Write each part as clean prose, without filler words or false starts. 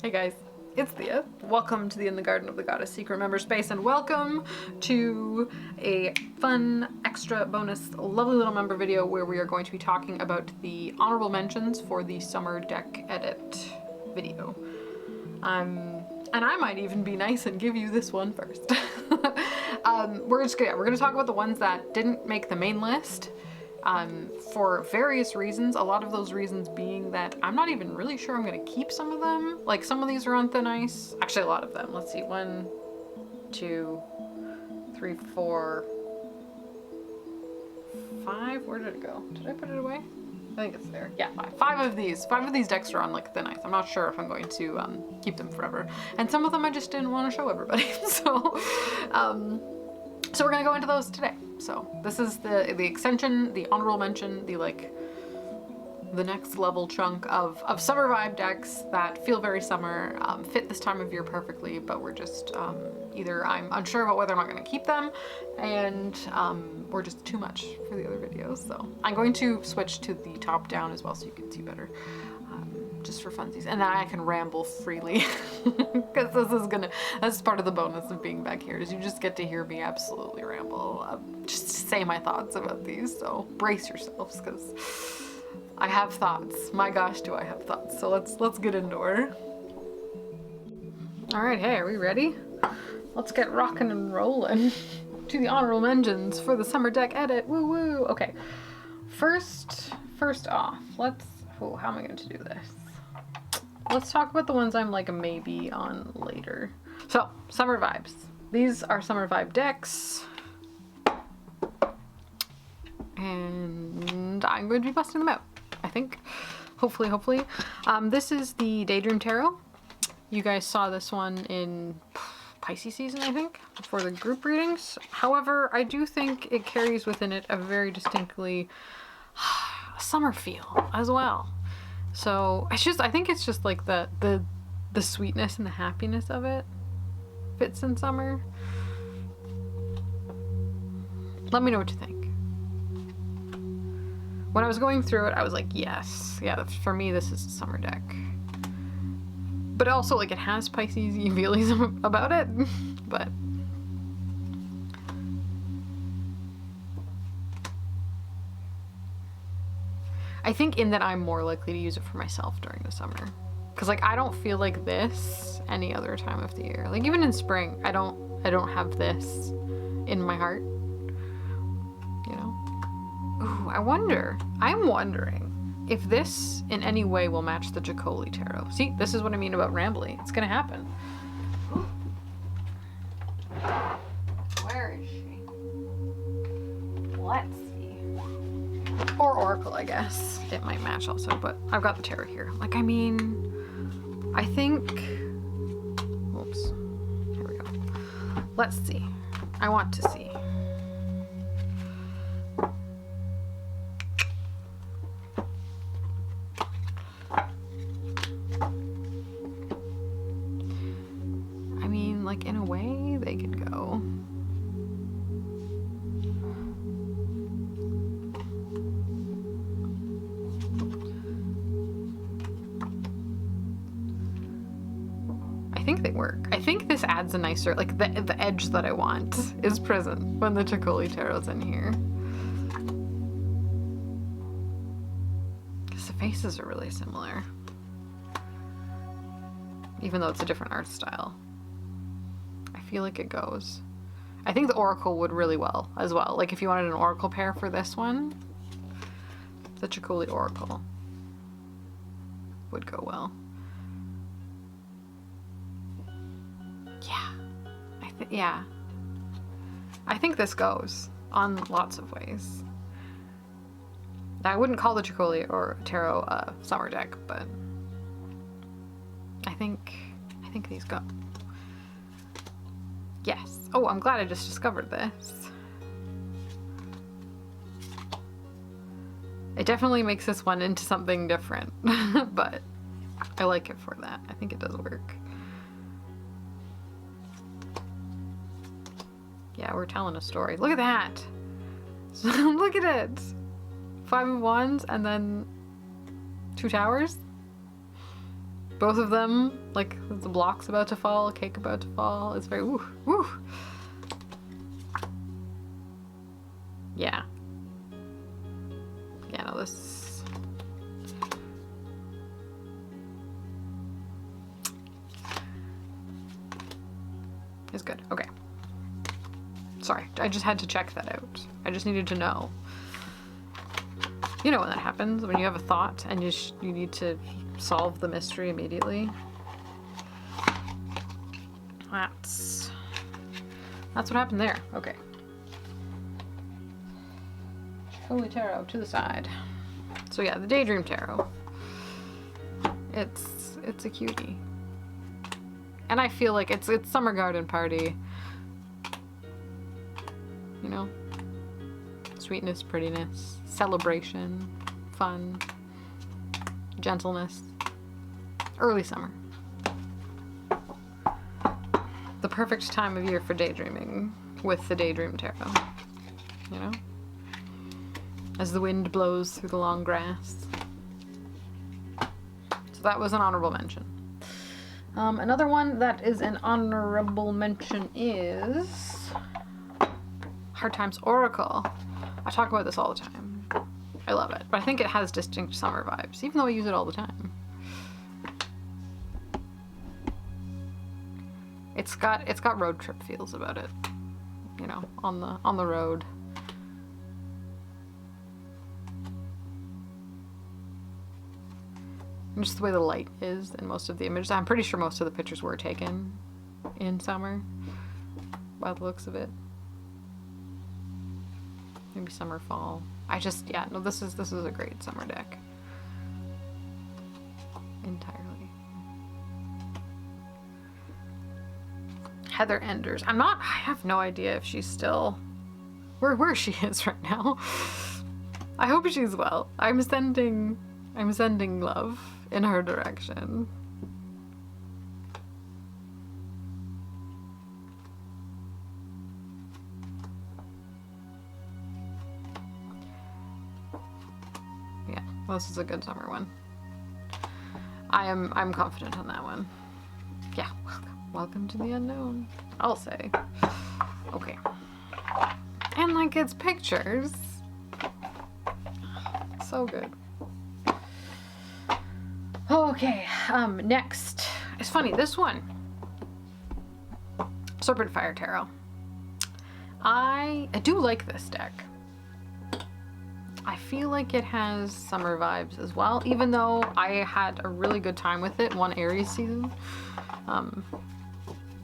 Hey guys, it's Theia. Welcome to the In the Garden of the Goddess Secret Member Space, and welcome to a fun, extra, bonus, lovely little member video where we are going to be talking about the honorable mentions for the summer deck edit video. And I might even be nice and give you this one first. We're gonna talk about the ones that didn't make the main list. For various reasons, a lot of those reasons being that I'm not even really sure I'm gonna keep some of them. Like, some of these are on thin ice. Actually, a lot of them. Let's see, 1, 2, 3, 4, 5. Where did it go? Did I put it away? I think it's there. Yeah, 5. 5 of these decks are on like thin ice. I'm not sure if I'm going to keep them forever. And some of them I just didn't want to show everybody. So we're gonna go into those today. So this is the extension, the honorable mention, the next level chunk of summer vibe decks that feel very summer, fit this time of year perfectly, but we're just either I'm unsure about whether or not I'm gonna keep them, and we're just too much for the other videos. So I'm going to switch to the top down as well so you can see better. Just for funsies, and then I can ramble freely because that's part of the bonus of being back here, is you just get to hear me absolutely ramble, just say my thoughts about these. So brace yourselves, because I have thoughts. My gosh, do I have thoughts. So let's get into her. All right, hey, are we ready? Let's get rocking and rolling to the honorable mentions for the summer deck edit. Woo woo. Okay, first off, how am I going to do this? Let's talk about the ones I'm like a maybe on later. So, summer vibes. These are summer vibe decks. And I'm going to be busting them out, I think. Hopefully. This is the Daydream Tarot. You guys saw this one in Pisces season, I think, for the group readings. However, I do think it carries within it a very distinctly summer feel as well. So I think it's just like the sweetness and the happiness of it fits in summer. Let me know what you think. When I was going through it, I was like, yes, yeah, for me this is a summer deck. But also, like, it has Pisces-y feelings about it, but I think in that I'm more likely to use it for myself during the summer. Because, like, I don't feel like this any other time of the year. Like, even in spring, I don't have this in my heart. You know? Ooh, I'm wondering if this in any way will match the Jacoli Tarot. See, this is what I mean about rambling. It's gonna happen. Where is she? Let's see. Or Oracle, I guess. It might match also, but I've got the tarot here. Like, I mean, I think... Oops. Here we go. Let's see. I want to see. I mean, like, in a way, they could go. I think they work. I think this adds a nicer, like, the edge that I want is present when the Jacoli Tarot's in here. Because the faces are really similar. Even though it's a different art style. I feel like it goes. I think the Oracle would really well as well. Like, if you wanted an Oracle pair for this one, the Jacoli Oracle would go well. Yeah, I think this goes on lots of ways. Now, I wouldn't call the Jacoli or Tarot a summer deck, but I think these go. Yes. Oh, I'm glad I just discovered this. It definitely makes this one into something different, but I like it for that. I think it does work. Yeah, we're telling a story. Look at that. Look at it. 5 of Wands and then 2 Towers. Both of them, like the block's about to fall, a cake about to fall. It's very woo, woo. Yeah. Yeah, no, this... is good. Okay. Sorry, I just had to check that out. I just needed to know. You know when that happens, when you have a thought and you need to solve the mystery immediately. That's what happened there. Okay. Holy Tarot to the side. So yeah, the Daydream Tarot. It's a cutie. And I feel like it's Summer Garden Party. You know? Sweetness, prettiness, celebration, fun, gentleness. Early summer. The perfect time of year for daydreaming with the Daydream Tarot. You know? As the wind blows through the long grass. So that was an honorable mention. Another one that is an honorable mention is Hard Times Oracle. I talk about this all the time. I love it, but I think it has distinct summer vibes, even though I use it all the time. It's got road trip feels about it, you know, on the road. And just the way the light is in most of the images. I'm pretty sure most of the pictures were taken in summer, by the looks of it. Maybe summer, fall. Yeah, no, this is a great summer deck. Entirely. Heather Enders. I have no idea if she's still where she is right now. I hope she's well. I'm sending love in her direction. Yeah, well, this is a good summer one. I'm confident on that one. Yeah, welcome to the unknown, I'll say. Okay. And like its pictures. So good. Okay, next. It's funny, this one. Serpent Fire Tarot. I do like this deck. I feel like it has summer vibes as well, even though I had a really good time with it one Aries season.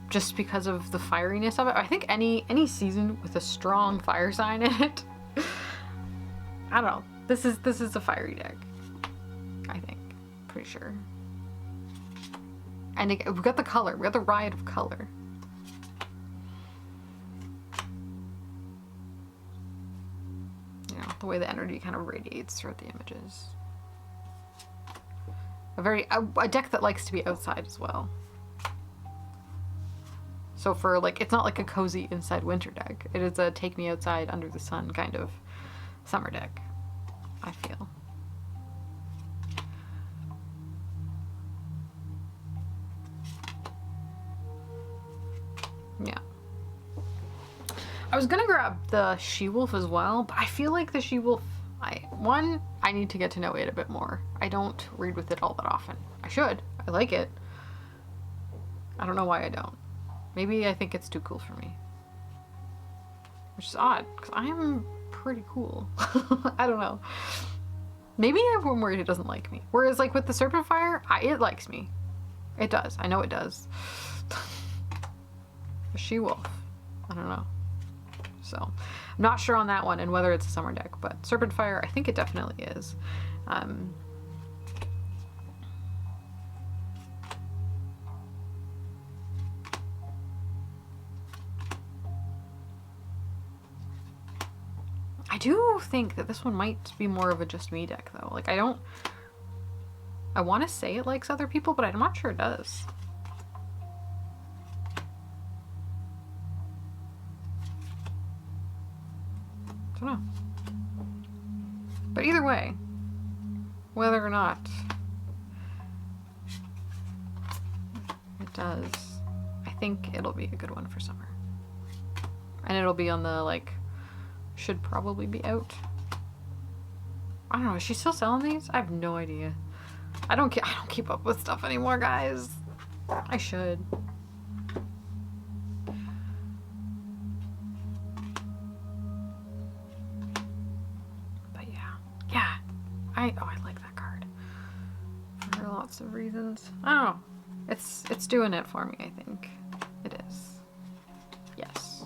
Just because of the fieriness of it. I think any season with a strong fire sign in it. I don't know. This is a fiery deck. I think. Pretty sure. And we've got the color. We got the riot of color. You know, the way the energy kind of radiates throughout the images. A deck that likes to be outside as well. So for like, it's not like a cozy inside winter deck. It is a take me outside under the sun kind of summer deck, I feel. Yeah. I was gonna grab the She-Wolf as well, but I feel like the She-Wolf, I need to get to know it a bit more. I don't read with it all that often. I should. I like it. I don't know why I don't. Maybe I think it's too cool for me. Which is odd, because I am pretty cool. I don't know. Maybe I'm worried it doesn't like me. Whereas like with the Serpent Fire, it likes me. It does. I know it does. A She-Wolf. I don't know. So, I'm not sure on that one and whether it's a summer deck, but Serpent Fire, I think it definitely is. I do think that this one might be more of a just me deck though. Like I want to say it likes other people, but I'm not sure it does. I don't know. But either way, whether or not does, I think it'll be a good one for summer. And it'll be on the, like, should probably be out. I don't know, is she still selling these? I have no idea. I don't keep up with stuff anymore, guys. I should. But yeah. Yeah. I like that card. For lots of reasons. I don't know. It's doing it for me, I think. It is. Yes.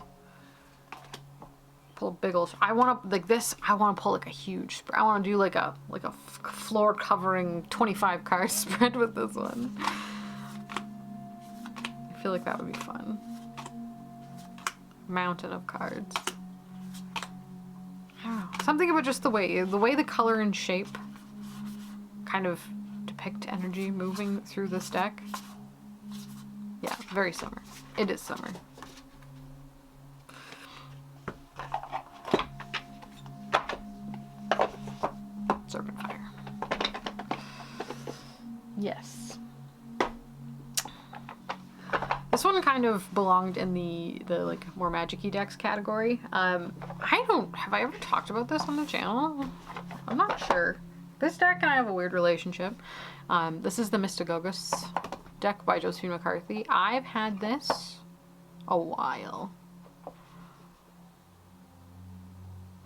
Pull a big ol'. I want to, like this, I want to pull like a huge spread. I want to do like a floor covering 25 card spread with this one. I feel like that would be fun. Mountain of cards. I don't know. Something about just the way the color and shape kind of depict energy moving through this deck. Yeah, very summer. It is summer. Serpent Fire. Yes. This one kind of belonged in the like more magic-y decks category. Have I ever talked about this on the channel? I'm not sure. This deck and I have a weird relationship. This is the Mogus deck by Josephine McCarthy. I've had this a while.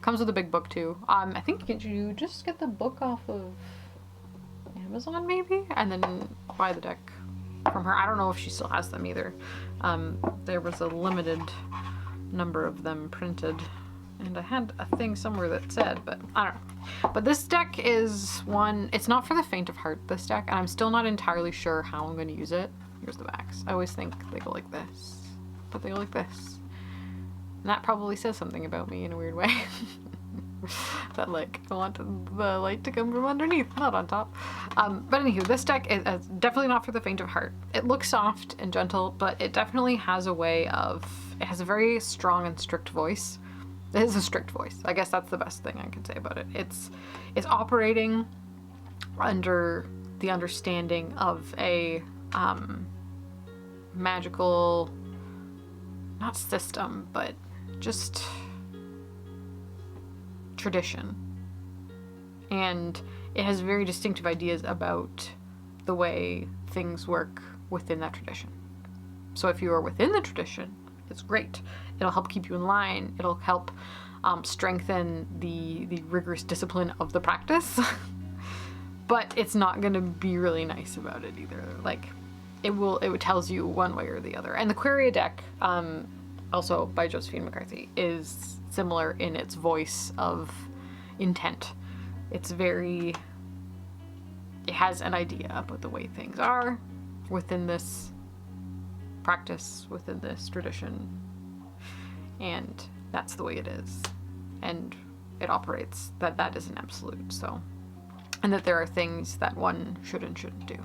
Comes with a big book too. I think you just get the book off of Amazon maybe, and then buy the deck from her. I don't know if she still has them either. There was a limited number of them printed, and I had a thing somewhere that said, but I don't know. But this deck is one, it's not for the faint of heart, this deck, and I'm still not entirely sure how I'm going to use it. Here's the backs. I always think they go like this, but they go like this. And that probably says something about me in a weird way. That, like, I want the light to come from underneath, not on top. But anywho, this deck is definitely not for the faint of heart. It looks soft and gentle, but it definitely has a way of, it has a very strong and strict voice. It is a strict voice. I guess that's the best thing I can say about it. It's operating under the understanding of a magical, not system, but just tradition. And it has very distinctive ideas about the way things work within that tradition. So if you are within the tradition, it's great. It'll help keep you in line. It'll help strengthen the rigorous discipline of the practice. But it's not going to be really nice about it either. Like, it tells you one way or the other. And the Queria deck, also by Josephine McCarthy, is similar in its voice of intent. It has an idea about the way things are within this practice, within this tradition, and that's the way it is. And it operates that is an absolute, so, and that there are things that one should and shouldn't do.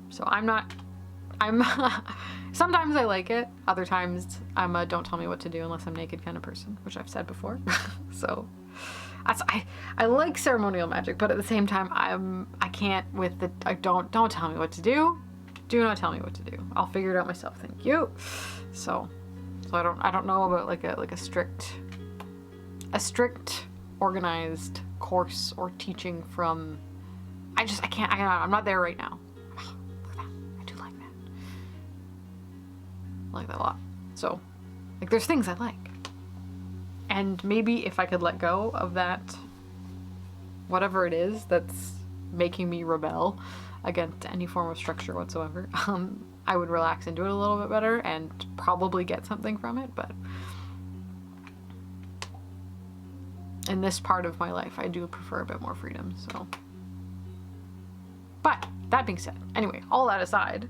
So I'm sometimes I like it, other times I'm a don't tell me what to do unless I'm naked kind of person, which I've said before. So I like ceremonial magic, but at the same time I can't with the don't tell me what to do. Do not tell me what to do. I'll figure it out myself. Thank you. So I don't know about like a strict organized course or teaching from. I can't. I'm not there right now. Look at that. I do like that. I like that a lot. So, like, there's things I like, and maybe if I could let go of that, whatever it is that's making me rebel against any form of structure whatsoever, I would relax into it a little bit better and probably get something from it. But in this part of my life, I do prefer a bit more freedom. So, but that being said, anyway, all that aside,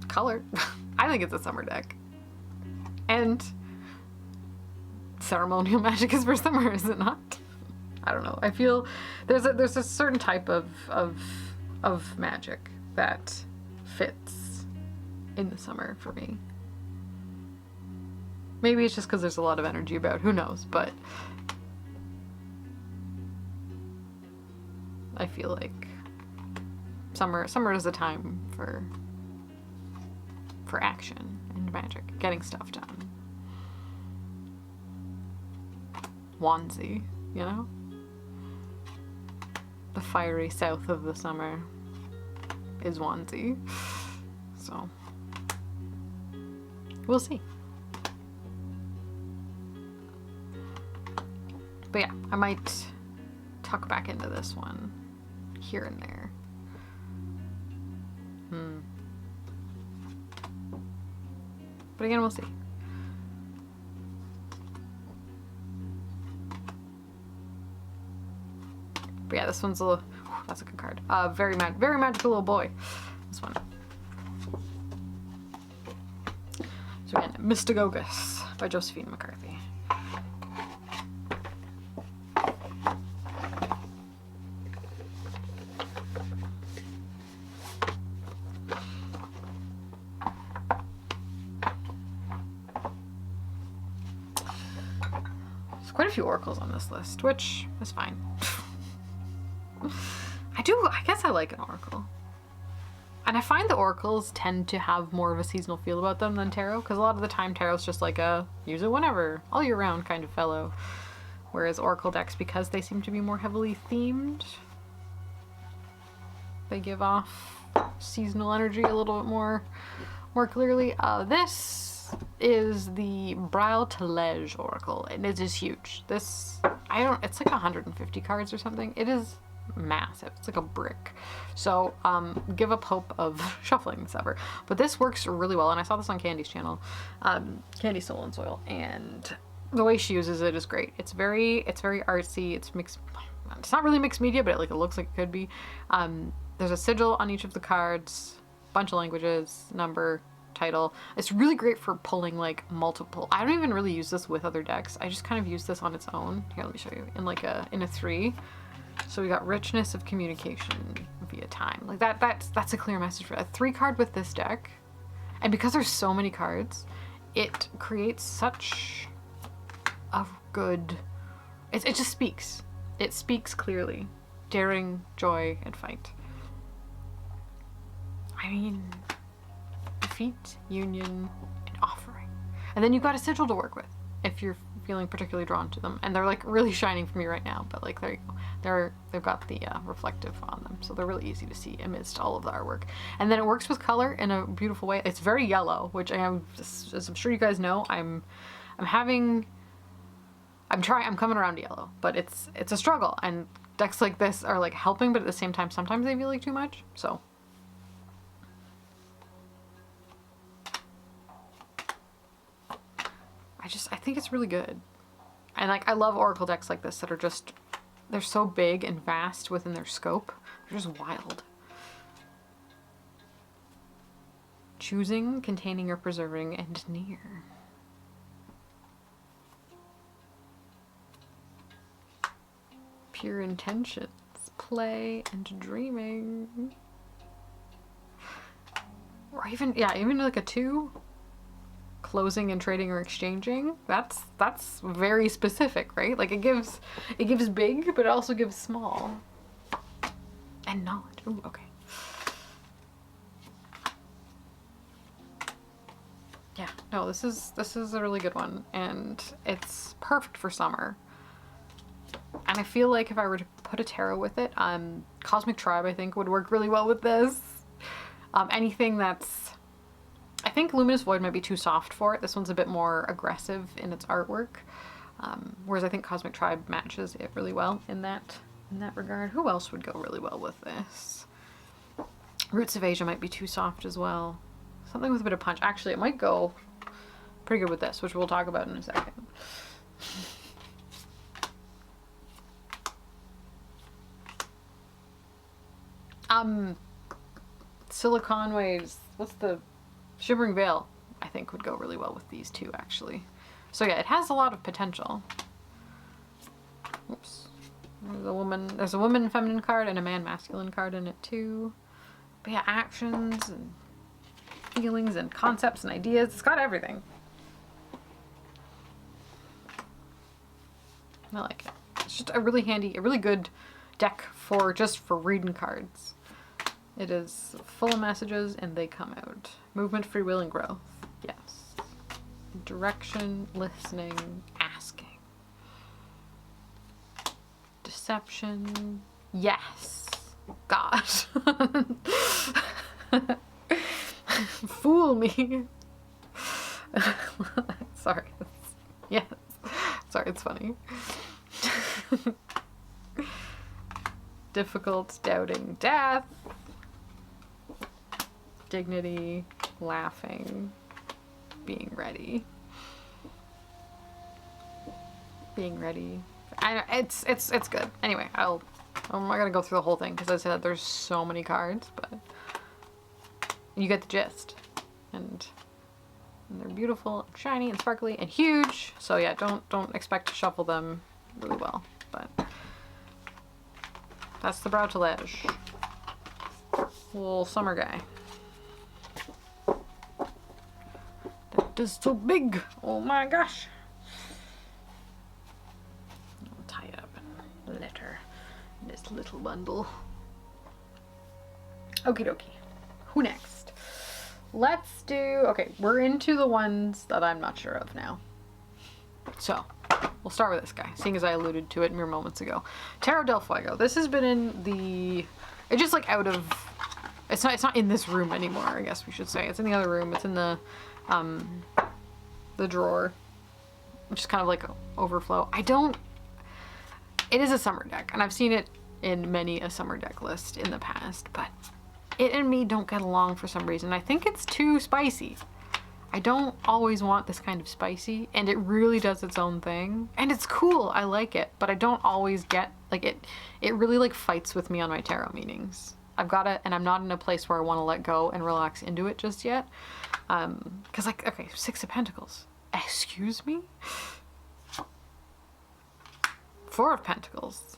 color, I think it's a summer deck, and ceremonial magic is for summer, is it not? I don't know. I feel there's a certain type of magic that fits in the summer for me. Maybe it's just because there's a lot of energy about, who knows, but I feel like summer is a time for action and magic, getting stuff done. Wandsy, you know? The fiery south of the summer is Wandsy. So we'll see. But yeah, I might tuck back into this one here and there. But again, we'll see. But yeah, this one's a little, that's a good card. Very magical little boy. This one. So again, Mogus by Josephine McCarthy. There's quite a few oracles on this list, which is fine. I guess I like an oracle. And I find the oracles tend to have more of a seasonal feel about them than tarot, because a lot of the time tarot's just like a use it whenever, all year round kind of fellow. Whereas oracle decks, because they seem to be more heavily themed, they give off seasonal energy a little bit more clearly. This is the Braille-Telege Oracle, and it is huge. This, it's like 150 cards or something. It is massive. It's like a brick. So give up hope of shuffling this ever. But this works really well, and I saw this on Candy's channel, Candy Soul and Soil, and the way she uses it is great. It's very artsy. It's mixed. It's not really mixed media, but it looks like it could be. There's a sigil on each of the cards, bunch of languages, number, title. It's really great for pulling like multiple. I don't even really use this with other decks. I just kind of use this on its own. Here, let me show you. In a 3. So we got richness of communication via time. Like that's a clear message for a 3 card with this deck. And because there's so many cards, it creates such a good, it just speaks. It speaks clearly. Daring, joy, and fight. I mean, defeat, union, and offering. And then you've got a sigil to work with if you're feeling particularly drawn to them. And they're like really shining for me right now, but like there you go. They've got the reflective on them, so they're really easy to see amidst all of the artwork. And then it works with color in a beautiful way. It's very yellow, which as I'm sure you guys know, I'm coming around to yellow, but it's a struggle. And decks like this are like helping, but at the same time, sometimes they feel like too much. So I think it's really good. And like, I love oracle decks like this that are just, they're so big and vast within their scope. They're just wild. Choosing, containing, or preserving, and near. Pure intentions, play, and dreaming. Or even like a 2. Closing and trading or exchanging. That's very specific, right? Like it gives big, but it also gives small. And knowledge. Ooh, okay. Yeah, no, this is a really good one, and it's perfect for summer. And I feel like if I were to put a tarot with it, Cosmic Tribe I think would work really well with this. Anything that's, I think Luminous Void might be too soft for it. This one's a bit more aggressive in its artwork, whereas I think Cosmic Tribe matches it really well in that regard. Who else would go really well with this? Roots of Asia might be too soft as well. Something with a bit of punch. Actually, it might go pretty good with this, which we'll talk about in a second. Silicon Waves. What's the Shimmering Veil? I think would go really well with these two, actually. So yeah, it has a lot of potential. Oops. There's a woman feminine card and a man masculine card in it too. But yeah, actions and feelings and concepts and ideas. It's got everything. I like it. It's just a really handy, a really good deck for just for reading cards. It is full of messages and they come out. Movement, free will, and growth. Yes. Direction, listening, asking. Deception. Yes. God. Fool me. Sorry. Yes. Sorry, it's funny. Difficult, doubting, death. Dignity, laughing, being ready. Being ready. It's good. Anyway, I'm not gonna go through the whole thing because I said there's so many cards, but you get the gist. And they're beautiful, and shiny, and sparkly, and huge. So yeah, don't expect to shuffle them really well, but that's the Brautelage. Little summer guy. That is so big. Oh my gosh. I'll tie it up in a letter in this little bundle. Okie dokie. Who next? Let's do, okay, we're into the ones that I'm not sure of now. So, we'll start with this guy, seeing as I alluded to it mere moments ago. Tarot del Fuego. This has been in the, it's just like out of, it's not in this room anymore, I guess we should say. It's in the other room. It's in the drawer, which is kind of like overflow. It is a summer deck, and I've seen it in many a summer deck list in the past, but it and me don't get along for some reason. I think it's too spicy. I don't always want this kind of spicy, and it really does its own thing. And it's cool, I like it, but I don't always get, like, it really, like, fights with me on my tarot meetings. I've got it, and I'm not in a place where I want to let go and relax into it just yet. Because, like, okay, 6 of Pentacles. Excuse me? 4 of Pentacles.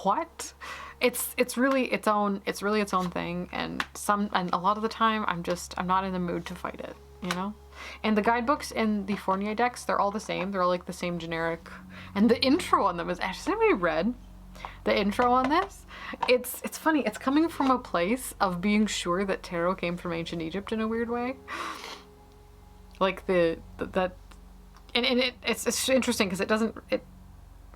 What? It's really its own thing, and a lot of the time I'm not in the mood to fight it, you know? And the guidebooks in the Fournier decks, they're all the same. They're all like the same generic, and the intro on them has anybody read the intro on this? It's funny. It's coming from a place of being sure that tarot came from ancient Egypt in a weird way. Like it's interesting because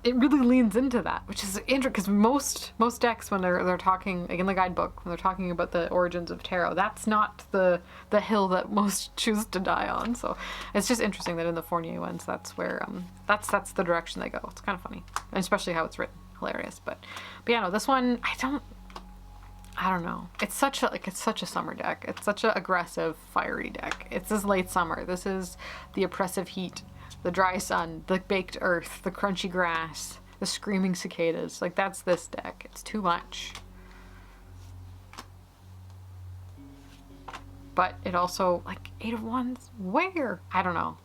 it really leans into that, which is interesting because most decks, when they're talking, like in the guidebook, when they're talking about the origins of tarot, that's not the hill that most choose to die on. So it's just interesting that in the Fournier ones, that's where that's the direction they go. It's kind of funny, and especially how it's written, hilarious. But yeah, no, this one I don't know. It's such a summer deck. It's such an aggressive, fiery deck. It's this late summer. This is the oppressive heat. The dry sun, the baked earth, the crunchy grass, the screaming cicadas. Like, that's this deck. It's too much. But it also, like, 8 of Wands? Where? I don't know.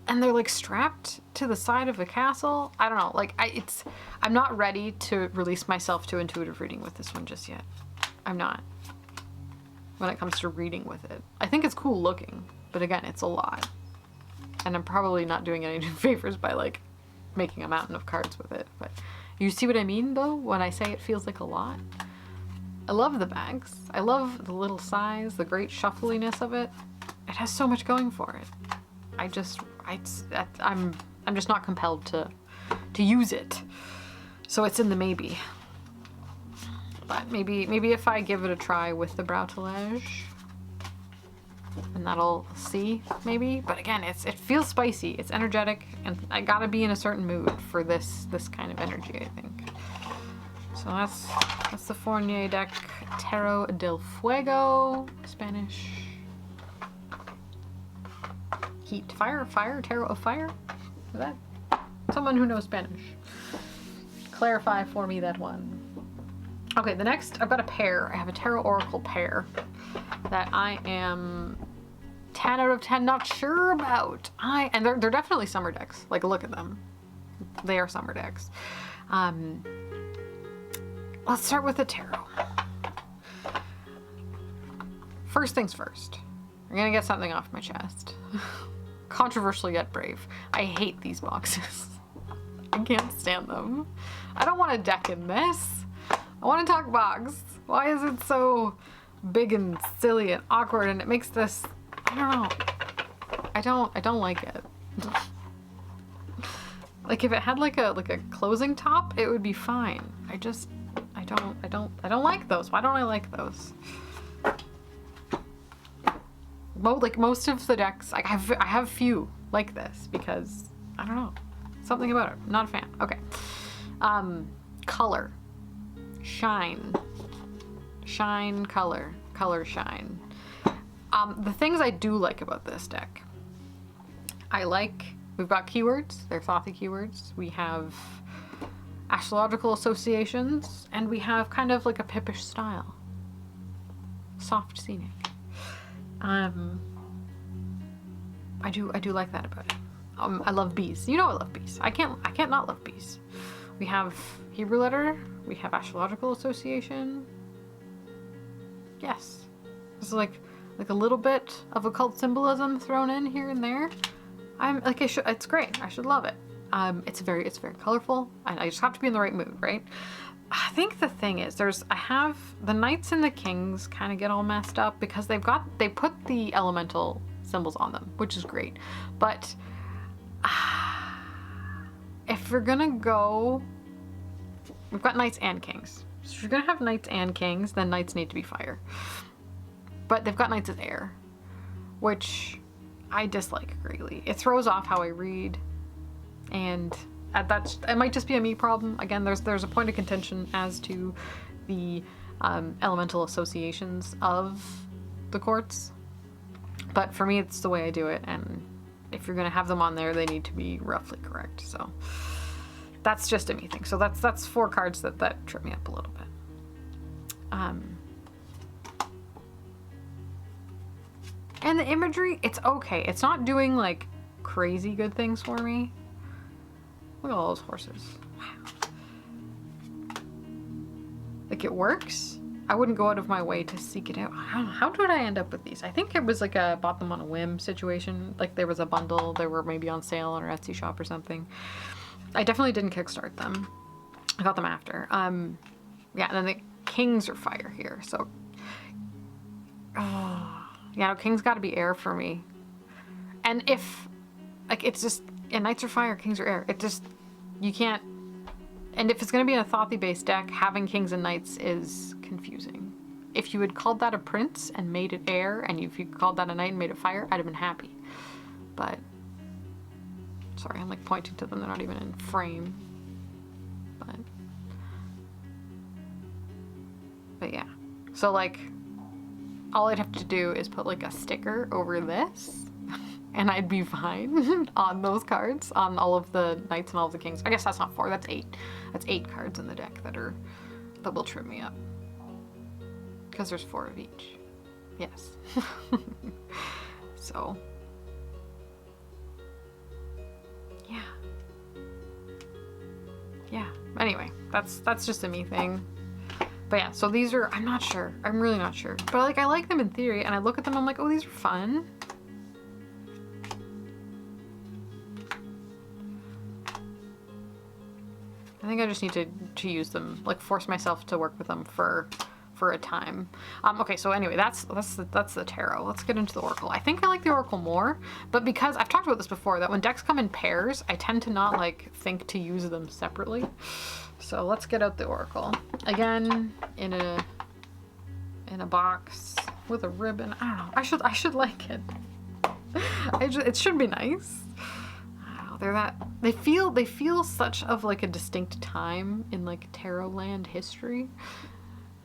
And they're, like, strapped to the side of a castle? I don't know. Like, I'm not ready to release myself to intuitive reading with this one just yet. I'm not. When it comes to reading with it. I think it's cool looking, but again, it's a lot. And I'm probably not doing any favors by, like, making a mountain of cards with it. But you see what I mean, though, when I say it feels like a lot? I love the bags. I love the little size, the great shuffliness of it. It has so much going for it. I'm just not compelled to use it. So it's in the maybe. But maybe if I give it a try with the Brautelage, and that'll see, maybe. But again, it feels spicy, it's energetic, and I gotta be in a certain mood for this kind of energy, I think. So that's the Fournier deck, Tarot del Fuego, Spanish. Heat, fire, Tarot of Fire? Is that someone who knows Spanish? Clarify for me that one. Okay, the next, I've got a pair. I have a Tarot Oracle pair that I am 10 out of 10 not sure about. And they're definitely summer decks. Like, look at them. They are summer decks. Let's start with the tarot. First things first. I'm gonna get something off my chest. Controversial yet brave. I hate these boxes. I can't stand them. I don't want a deck in this. I want to talk box. Why is it so big and silly and awkward, and it makes this, I don't know. I don't like it. Like if it had like a closing top, it would be fine. I don't like those. Why don't I like those? Like most of the decks, I have few like this because I don't know, something about it. Not a fan. Okay. Color, shine, color, shine. The things I do like about this deck, we've got keywords. They're thothy keywords. We have astrological associations, and we have kind of like a pippish style. Soft scenic. I do like that about it. I love bees. You know I love bees. I can't not love bees. We have Hebrew letter. We have astrological association. Yes. There's like a little bit of occult symbolism thrown in here and there. It's great. I should love it. It's very colorful, and I just have to be in the right mood, right? I think the thing is, I have the knights and the kings kind of get all messed up because they put the elemental symbols on them, which is great. But if we're gonna go, we've got knights and kings. So if you're gonna have knights and kings, then knights need to be fire. But they've got knights as air, which I dislike greatly. It throws off how I read, and it might just be a me problem. Again, there's a point of contention as to the elemental associations of the courts, but for me it's the way I do it, and if you're gonna have them on there, they need to be roughly correct. So that's just a me thing. So that's 4 cards that trip me up a little bit. And the imagery, it's okay. It's not doing like crazy good things for me. Look at all those horses. Wow. Like it works. I wouldn't go out of my way to seek it out. How did I end up with these? I think it was like a bought them on a whim situation. Like there was a bundle, they were maybe on sale on our Etsy shop or something. I definitely didn't kickstart them. I got them after. Yeah, and then the kings are fire here. So, yeah, no, kings got to be air for me. And if, like, it's just, and knights are fire, kings are air. It just, you can't, and if it's going to be in a thothy based deck, having kings and knights is confusing. If you had called that a prince and made it air, and if you called that a knight and made it fire, I'd have been happy. But, sorry, I'm like pointing to them, they're not even in frame. But yeah. So like, all I'd have to do is put like a sticker over this and I'd be fine on those cards, on all of the knights and all of the kings. I guess that's not 4, that's 8. That's 8 cards in the deck that will trip me up. Because there's 4 of each. Yes. So. Yeah. Yeah. Anyway, that's just a me thing. But yeah, so these are, I'm not sure. I'm really not sure. But like, I like them in theory, and I look at them, I'm like, oh, these are fun. I think I just need to use them, like force myself to work with them for a time. Okay, so anyway, that's the tarot. Let's get into the oracle. I think I like the oracle more, but because I've talked about this before, that when decks come in pairs, I tend to not like think to use them separately. So let's get out the oracle again in a box with a ribbon. I don't know. I should like it. It should be nice. They feel such of like a distinct time in like tarot land history.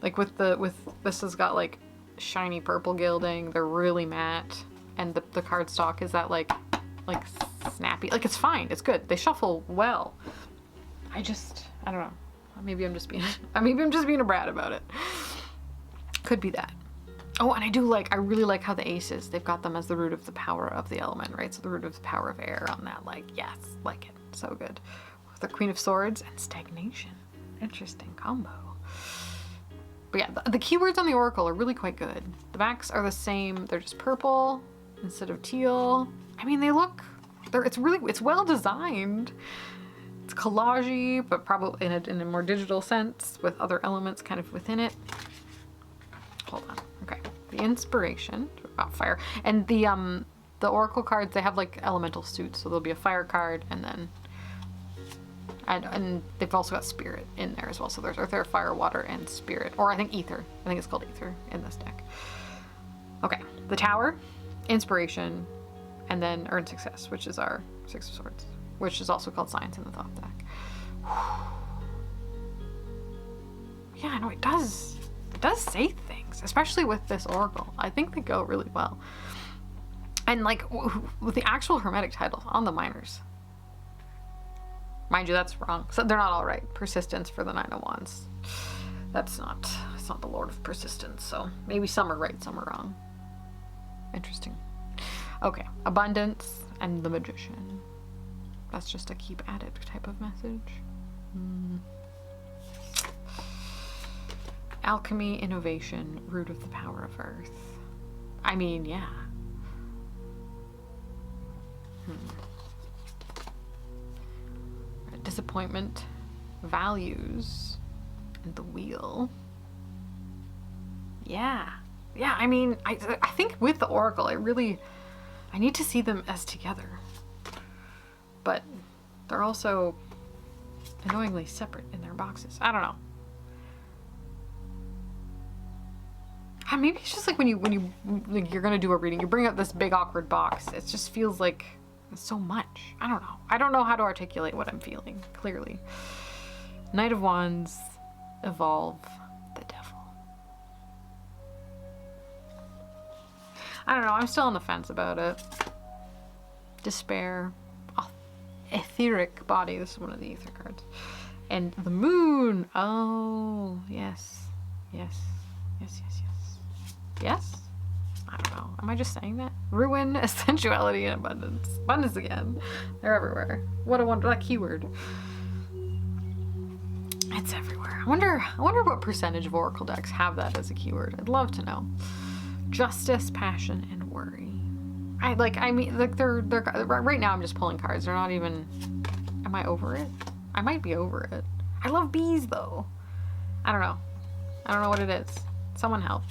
Like this has got like shiny purple gilding. They're really matte, and the cardstock is that like snappy. Like it's fine. It's good. They shuffle well. I don't know. Maybe I'm just being a brat about it. Could be that. Oh, and I really like how the aces, they've got them as the root of the power of the element, right? So the root of the power of air on that, like, yes, like it. So good. The Queen of Swords and stagnation. Interesting combo. But yeah, the keywords on the oracle are really quite good. The backs are the same. They're just purple instead of teal. I mean, it's well designed. it's collage-y, but probably in a more digital sense with other elements kind of within it. Hold on. Okay. The inspiration about fire. And the Oracle cards, they have like elemental suits. So there'll be a fire card and then and they've also got spirit in there as well. So there's earth, air, fire, water, and spirit. Or I think ether. I think it's called ether in this deck. Okay. The tower, inspiration, and then earn success, which is our Six of Swords, which is also called science in the thought deck. Yeah, I know it does. It does say things, especially with this oracle. I think they go really well. And like with the actual hermetic title on the minors. Mind you, that's wrong. So they're not all right. Persistence for the Nine of Wands. It's not the Lord of Persistence. So maybe some are right, some are wrong. Interesting. Okay, abundance and the Magician. That's just a keep at it type of message. Alchemy, innovation, root of the power of earth. I mean, yeah. Disappointment, values, and the wheel. Yeah. Yeah, I mean, I think with the Oracle, I need to see them as together. But they're also annoyingly separate in their boxes. I don't know. Maybe it's just like when you like you're gonna do a reading, you bring out this big awkward box. It just feels like it's so much. I don't know. I don't know how to articulate what I'm feeling clearly. Knight of Wands, evolve, the devil. I don't know. I'm still on the fence about it. Despair, etheric body. This is one of the ether cards, and the moon. Oh yes, yes, yes, yes, yes. Yes? I don't know. Am I just saying that? Ruin, sensuality, and abundance. Abundance again. They're everywhere. What a wonder. That keyword. It's everywhere. I wonder what percentage of Oracle decks have that as a keyword. I'd love to know. Justice, passion, and worry. They're right now I'm just pulling cards. They're not even. Am I over it? I might be over it. I love bees though. I don't know. I don't know what it is. Someone help.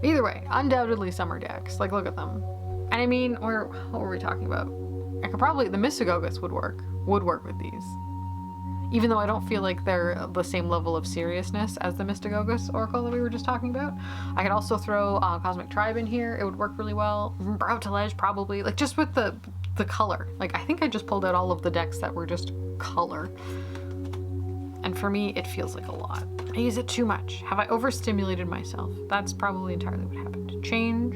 Either way, undoubtedly summer decks. Like, look at them. And I mean, what were we talking about? I could probably, the Mystagogus would work with these. Even though I don't feel like they're the same level of seriousness as the Mystagogus Oracle that we were just talking about. I could also throw Cosmic Tribe in here. It would work really well. Brow to Ledge, probably. Like, just with the color. Like, I think I just pulled out all of the decks that were just color. And for me, it feels like a lot. I use it too much. Have I overstimulated myself? That's probably entirely what happened. Change,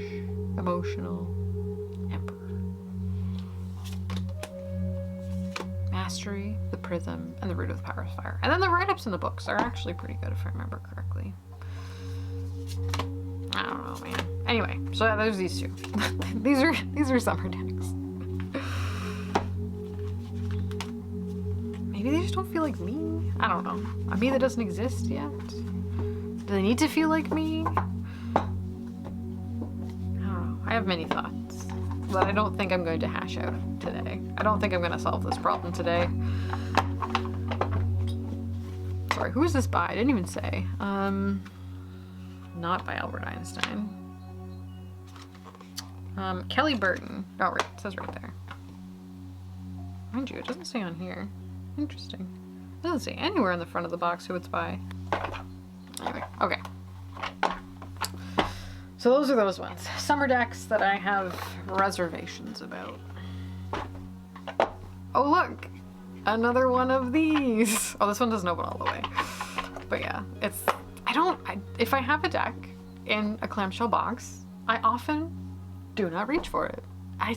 emotional, emperor. Mastery, the prism, and the root of the power of fire. And then the write-ups in the books are actually pretty good if I remember correctly. I don't know, man. Anyway, so yeah, there's these two. these are summer decks. Maybe they just don't feel like me. I don't know. A me that doesn't exist yet. Do they need to feel like me? I don't know. I have many thoughts that I don't think I'm going to hash out today. I don't think I'm going to solve this problem today. Sorry, who is this by? I didn't even say. Not by Albert Einstein. Kelly Burton. Oh, right. It says right there. Mind you, it doesn't say on here. Interesting. It doesn't say anywhere in the front of the box who it's by. Anyway, okay. So those are those ones. Summer decks that I have reservations about. Oh look! Another one of these! Oh, this one doesn't open all the way. But yeah, it's... if I have a deck in a clamshell box, I often do not reach for it. I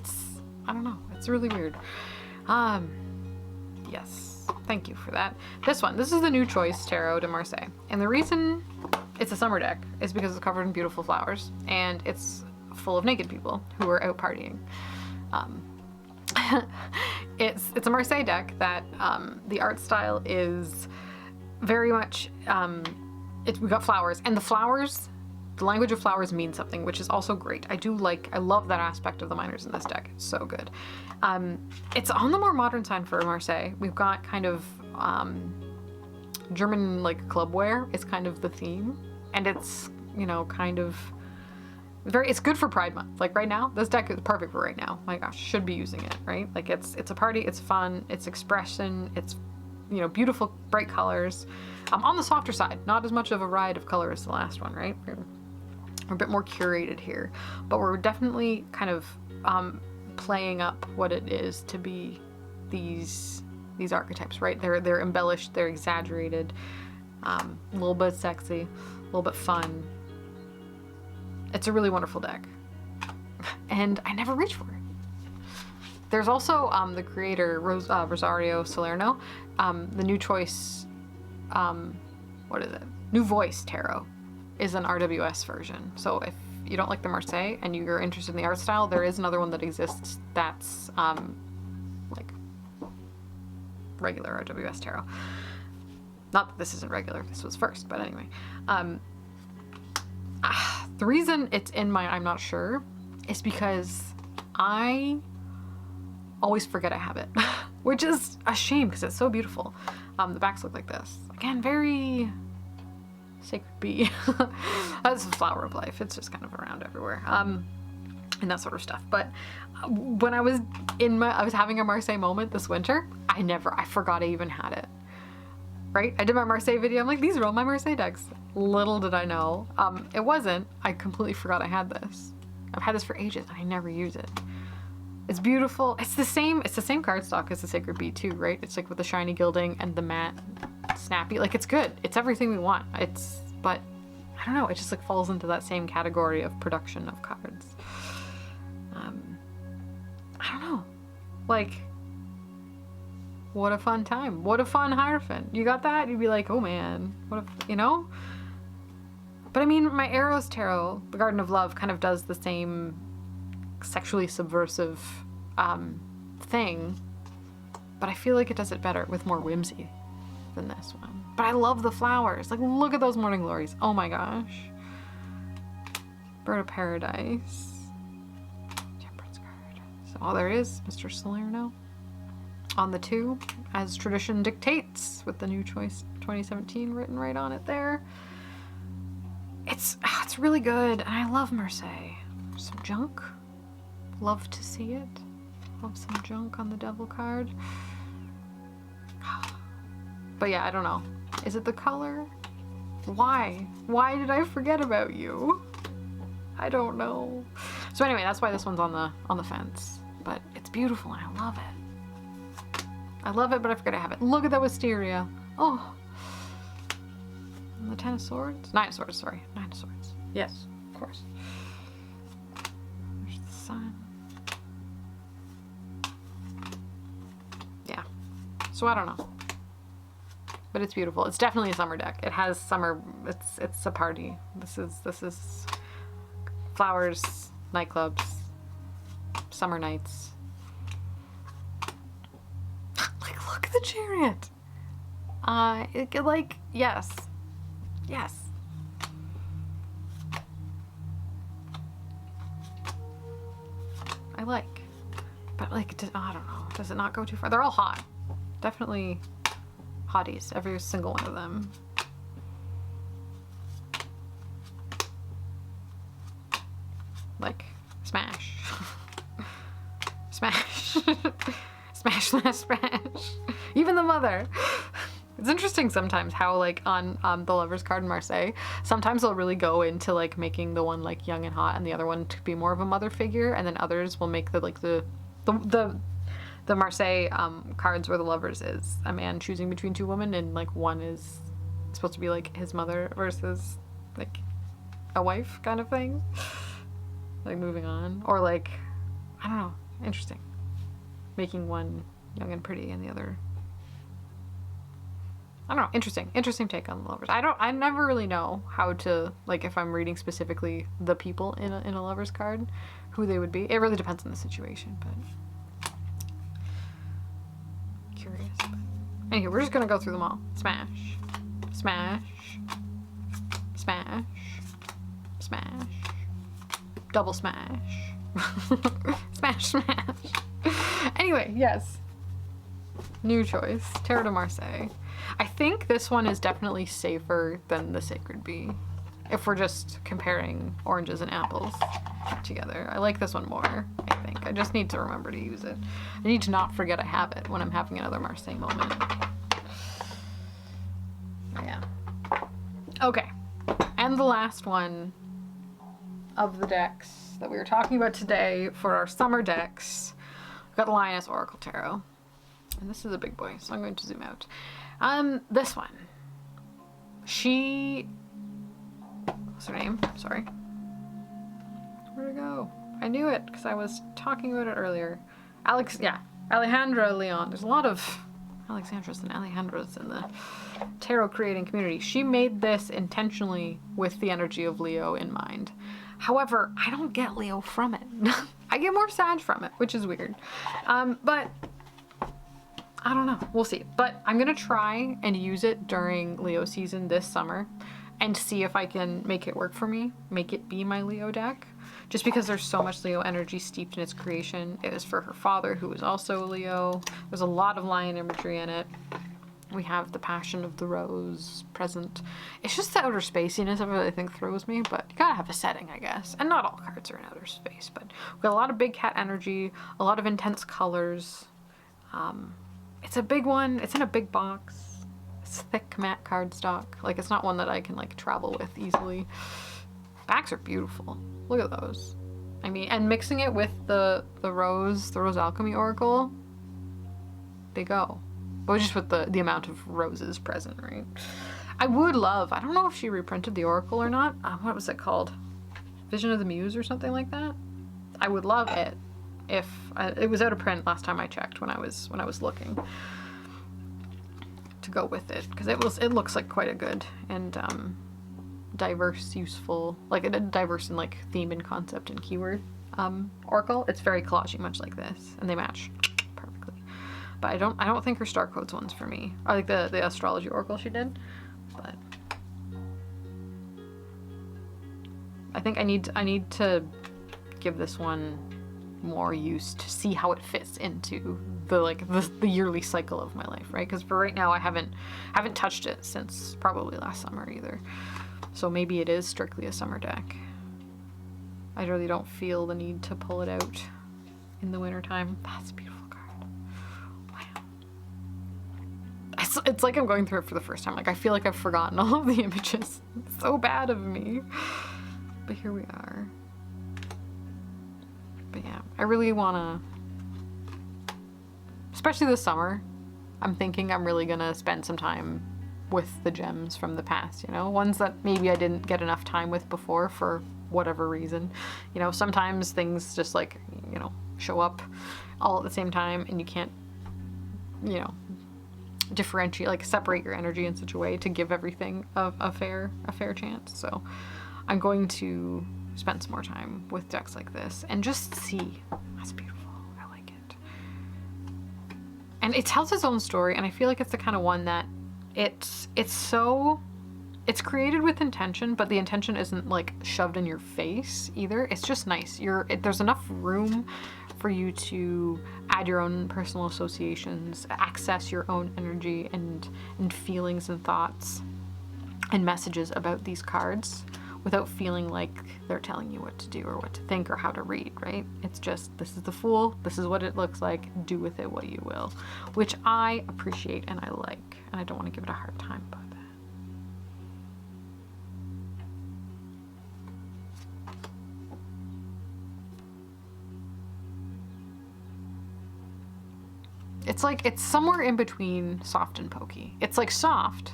don't know. It's really weird. Yes, thank you for that. This is the New Choice Tarot de Marseille. And the reason it's a summer deck is because it's covered in beautiful flowers and it's full of naked people who are out partying. It's a Marseille deck that the art style is very much, we got flowers, and the flowers the language of flowers means something, which is also great. I love that aspect of the minors in this deck. It's so good. It's on the more modern side for Marseille. We've got kind of German like clubwear is kind of the theme, and it's, you know, kind of it's good for Pride Month. Like right now, this deck is perfect for right now. My gosh, should be using it, right? Like it's a party, it's fun, it's expression, it's, you know, beautiful, bright colors. On the softer side, not as much of a ride of color as the last one, right? We're a bit more curated here, but we're definitely kind of playing up what it is to be these archetypes, right? They're embellished, they're exaggerated, a little bit sexy, a little bit fun. It's a really wonderful deck, and I never reach for it. There's also the creator Rosario Salerno, the New Choice, what is it? New Voice Tarot is an RWS version. So if you don't like the Marseille and you're interested in the art style, there is another one that exists that's like regular RWS Tarot. Not that this isn't regular, this was first, but anyway. The reason it's in my I'm not sure is because I always forget I have it, which is a shame because it's so beautiful. The backs look like this. Again, very Sacred Bee. That's a flower of life. It's just kind of around everywhere. And that sort of stuff. But when I was having a Marseille moment this winter, I forgot I even had it. Right? I did my Marseille video. I'm like, these are all my Marseille decks. Little did I know. It wasn't. I completely forgot I had this. I've had this for ages and I never use it. It's beautiful. It's the same cardstock as the Sacred Bee too, right? It's like with the shiny gilding and the matte snappy. Like it's good. It's everything we want. But I don't know, it just like falls into that same category of production of cards. I don't know. Like, what a fun time. What a fun Hierophant. You got that? You'd be like, oh man, what if, you know? But I mean, my Eros Tarot, the Garden of Love, kind of does the same sexually subversive thing, but I feel like it does it better with more whimsy than this one. But I love the flowers. Like, look at those Morning Glories. Oh my gosh. Bird of Paradise. Temperance card. So all there is, Mr. Salerno. On the 2, as tradition dictates, with the New Choice 2017 written right on it there. It's really good, and I love Marseille. Some junk. Love to see it. Love some junk on the Devil card. But yeah, I don't know. Is it the color? Why? Why did I forget about you? I don't know. So anyway, that's why this one's on the fence. But it's beautiful and I love it. I love it, but I forget I have it. Look at that wisteria. Oh. And the 10 of Swords? 9 of Swords, sorry. 9 of Swords. Yes, of course. There's the sun. Yeah. So I don't know. But it's beautiful. It's definitely a summer deck. It has summer, it's a party. This is flowers, nightclubs, summer nights. Like, look at the Chariot. Yes. Yes. I like. But like, I don't know. Does it not go too far? They're all hot. Definitely hotties, every single one of them. Like, smash. Smash. Smash, smash, smash. Even the mother. It's interesting sometimes how, like, on the Lover's card in Marseille, sometimes they'll really go into, like, making the one, like, young and hot and the other one to be more of a mother figure, and then others will make the Marseille cards where the Lovers is a man choosing between two women, and, like, one is supposed to be, like, his mother versus, like, a wife kind of thing. Like, moving on. Or, like, I don't know. Interesting. Making one young and pretty and the other... I don't know. Interesting take on the Lovers. I never really know how to, like, if I'm reading specifically the people in a Lover's card, who they would be. It really depends on the situation, but curious. But anyway, we're just gonna go through them all. Smash, smash, smash, Smash. Double smash. Smash, smash. Anyway, yes. New choice. Terre de Marseille. I think this one is definitely safer than the Sacred Bee. If we're just comparing oranges and apples together. I like this one more, I think. I just need to remember to use it. I need to not forget I have it when I'm having another Marseille moment. Yeah. Okay. And the last one of the decks that we were talking about today for our summer decks. We've got the Lius Oracle Tarot. And this is a big boy, so I'm going to zoom out. This one. What's her name? Sorry. Where'd it go? I knew it because I was talking about it earlier. Alejandra Leon. There's a lot of Alexandras and Alejandras in the tarot creating community. She made this intentionally with the energy of Leo in mind. However, I don't get Leo from it. I get more Sag from it, which is weird. But I don't know. We'll see. But I'm going to try and use it during Leo season this summer and see if I can make it work for me, make it be my Leo deck. Just because there's so much Leo energy steeped in its creation. It was for her father, who was also a Leo. There's a lot of lion imagery in it. We have the passion of the rose present. It's just the outer spaciness of it I think throws me, but you gotta have a setting, I guess. And not all cards are in outer space, but we've got a lot of big cat energy, a lot of intense colors. It's a big one. It's in a big box. It's thick matte cardstock. Like, it's not one that I can like travel with easily. Backs are beautiful. Look at those. I mean, and mixing it with the Rose Alchemy Oracle, they go. But just with the amount of roses present, right? I would love, I don't know if she reprinted the Oracle or not. What was it called? Vision of the Muse or something like that? I would love it if it was out of print last time I checked when I was looking to go with it, because it looks like quite a good and diverse, useful, like a diverse in like theme and concept and keyword Oracle. It's very collagey, much like this, and they match perfectly. But I don't think her Star Codes one's for me. I like the astrology Oracle she did, but I think I need to give this one more use to see how it fits into the yearly cycle of my life, right? Because for right now I haven't touched it since probably last summer either. So maybe it is strictly a summer deck. I really don't feel the need to pull it out in the wintertime. That's a beautiful card. Wow. It's like I'm going through it for the first time. Like, I feel like I've forgotten all of the images. It's so bad of me. But here we are. But yeah, I really wanna, especially this summer, I'm thinking I'm really gonna spend some time with the gems from the past, you know, ones that maybe I didn't get enough time with before for whatever reason. You know, sometimes things just like, you know, show up all at the same time and you can't, you know, differentiate, like separate your energy in such a way to give everything a fair chance. So I'm going to spend some more time with decks like this and just see. That's beautiful. I like it. And it tells its own story, and I feel like it's the kind of one that it's created with intention, but the intention isn't like shoved in your face either. It's just nice. There's enough room for you to add your own personal associations, access your own energy and feelings and thoughts and messages about these cards without feeling like they're telling you what to do or what to think or how to read, right? It's just, this is the Fool, this is what it looks like, do with it what you will, which I appreciate and I like, and I don't want to give it a hard time about that. It's like, it's somewhere in between soft and pokey. It's like soft,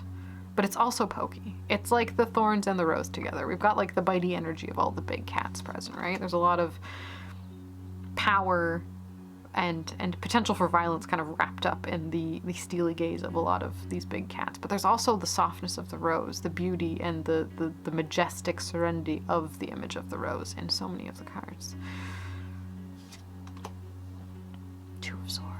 but it's also pokey. It's like the thorns and the rose together. We've got like the bitey energy of all the big cats present, right? There's a lot of power and potential for violence kind of wrapped up in the steely gaze of a lot of these big cats. But there's also the softness of the rose, the beauty and the majestic serenity of the image of the rose in so many of the cards. Two of Swords.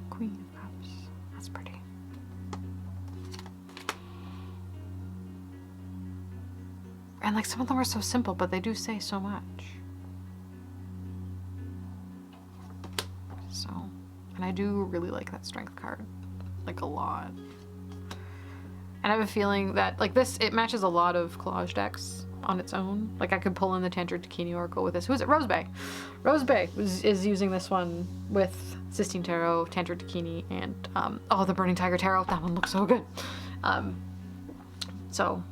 Queen of Cups. That's pretty. And like some of them are so simple, but they do say so much. So, and I do really like that strength card, like a lot. And I have a feeling that like this, it matches a lot of collage decks on its own. Like I could pull in the Tangerine Oracle with this. Who is it? Rosebay. Rosebay is using this one with Sistine Tarot, Tangerine, and oh, the Burning Tiger Tarot. That one looks so good. So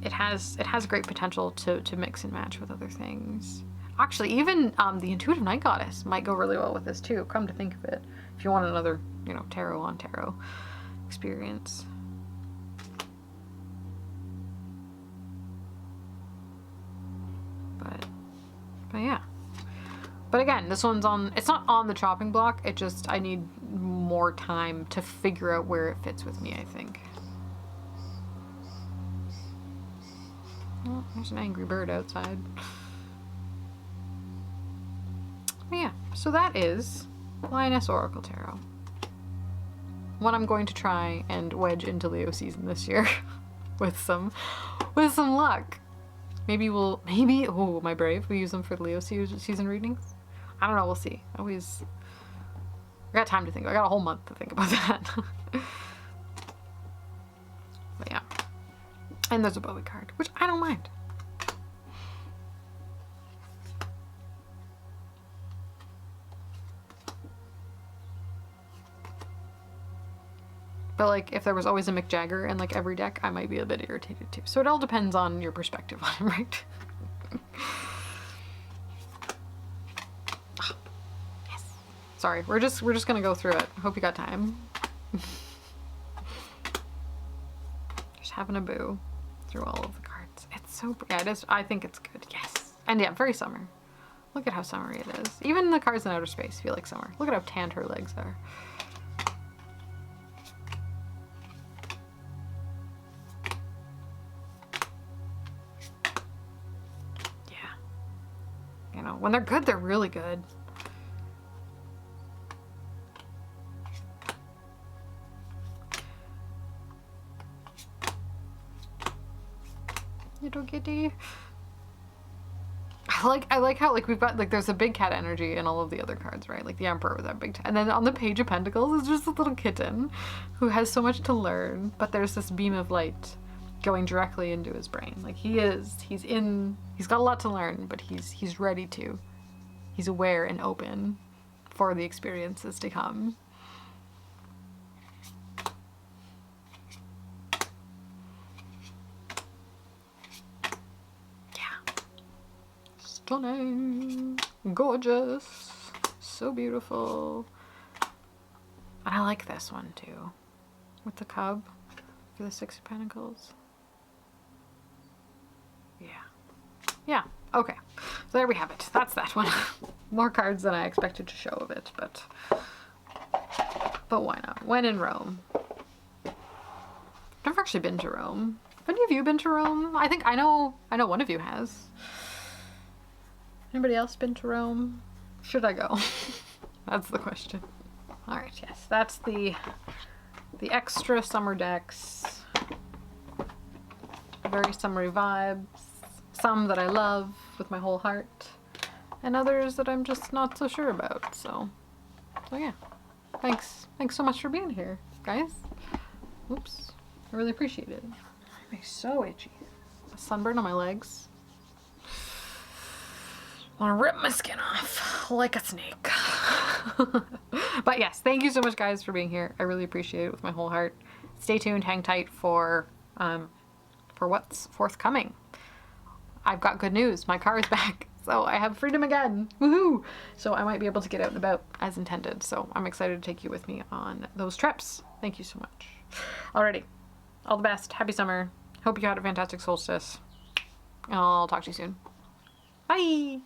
it has great potential to mix and match with other things. Actually, even the Intuitive Night Goddess might go really well with this too, come to think of it. If you want another, you know, tarot on tarot experience. But yeah. But again, this one's on, it's not on the chopping block, it just, I need more time to figure out where it fits with me, I think. Oh, there's an angry bird outside. But yeah, so that is Lius Oracle Tarot. What I'm going to try and wedge into Leo season this year with some luck. Maybe oh, my brave, we use them for the Leo season readings. I don't know, we'll see. I got time to think. I got a whole month to think about that. But yeah. And there's a Bowie card, which I don't mind. But like, if there was always a Mick Jagger in like every deck, I might be a bit irritated too. So it all depends on your perspective on him, right? Oh, yes. Sorry, we're just gonna go through it. I hope you got time. Just having a boo through all of the cards. It's so, yeah, it is. I think it's good. Yes. And yeah, very summer. Look at how summery it is. Even the cards in outer space feel like summer. Look at how tanned her legs are. You know, when they're good, they're really good. Little kitty. I like how like we've got like there's a big cat energy in all of the other cards, right? Like the Emperor with that big and then on the Page of Pentacles is just a little kitten who has so much to learn, but there's this beam of light going directly into his brain. Like he's got a lot to learn, but he's ready to. He's aware and open for the experiences to come. Yeah. Stunning. Gorgeous. So beautiful. And I like this one too. With the cub for the Six of Pentacles. Yeah, okay. So there we have it. That's that one. More cards than I expected to show of it, but why not? When in Rome. I've never actually been to Rome. Have any of you been to Rome? I know one of you has. Anybody else been to Rome? Should I go? That's the question. Alright, yes. That's the extra summer decks. Very summery vibes. Some that I love with my whole heart, and others that I'm just not so sure about. So yeah. Thanks so much for being here, guys. Oops. I really appreciate it. I'm so itchy. A sunburn on my legs. I want to rip my skin off like a snake. But yes, thank you so much, guys, for being here. I really appreciate it with my whole heart. Stay tuned, hang tight for what's forthcoming. I've got good news. My car is back, so I have freedom again. Woohoo! So I might be able to get out and about as intended. So I'm excited to take you with me on those trips. Thank you so much. Alrighty. All the best. Happy summer. Hope you had a fantastic solstice. I'll talk to you soon. Bye!